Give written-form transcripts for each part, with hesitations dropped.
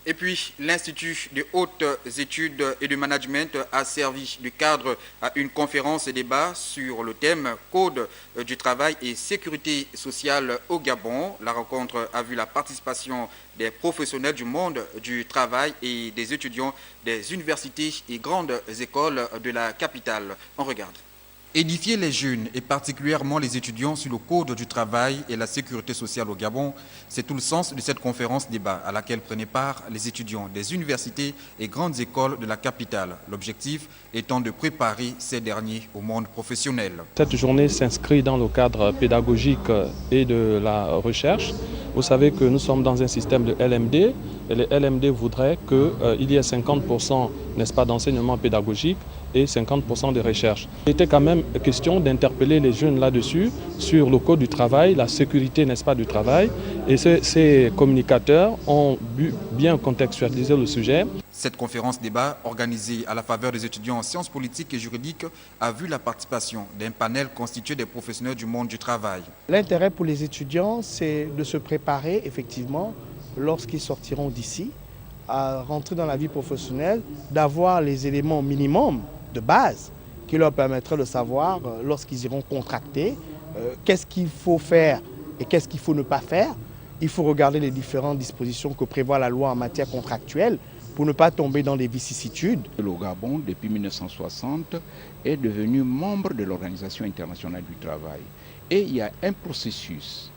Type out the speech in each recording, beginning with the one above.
Et puis, l'Institut de hautes études et de management a servi de cadre à une conférence et débat sur le thème Code du travail et sécurité sociale au Gabon. La rencontre a vu la participation des professionnels du monde du travail et des étudiants des universités et grandes écoles de la capitale. On regarde. Édifier les jeunes et particulièrement les étudiants sur le code du travail et la sécurité sociale au Gabon, c'est tout le sens de cette conférence débat à laquelle prenaient part les étudiants des universités et grandes écoles de la capitale. L'objectif étant de préparer ces derniers au monde professionnel. Cette journée s'inscrit dans le cadre pédagogique et de la recherche. Vous savez que nous sommes dans un système de LMD et les LMD voudraient qu'il y ait 50%, n'est-ce pas, d'enseignement pédagogique et 50% de recherche. Il était quand même question d'interpeller les jeunes là-dessus, sur le code du travail, la sécurité, n'est-ce pas, du travail. Et ces communicateurs ont bien contextualisé le sujet. Cette conférence débat, organisée à la faveur des étudiants en sciences politiques et juridiques, a vu la participation d'un panel constitué des professionnels du monde du travail. L'intérêt pour les étudiants, c'est de se préparer effectivement, lorsqu'ils sortiront d'ici, à rentrer dans la vie professionnelle, d'avoir les éléments minimums de base qui leur permettraient de savoir, lorsqu'ils iront contracter, qu'est-ce qu'il faut faire et qu'est-ce qu'il faut ne pas faire. Il faut regarder les différentes dispositions que prévoit la loi en matière contractuelle pour ne pas tomber dans des vicissitudes. Le Gabon, depuis 1960, est devenu membre de l'Organisation internationale du travail. Et il y a un processus.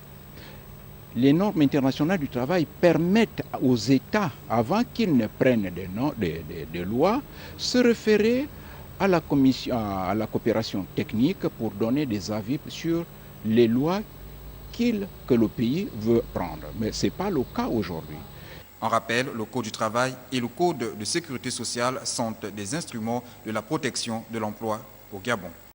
Les normes internationales du travail permettent aux États, avant qu'ils ne prennent des lois, se référer à la coopération technique pour donner des avis sur les lois que le pays veut prendre. Mais ce n'est pas le cas aujourd'hui. En rappel, le Code du travail et le Code de sécurité sociale sont des instruments de la protection de l'emploi au Gabon.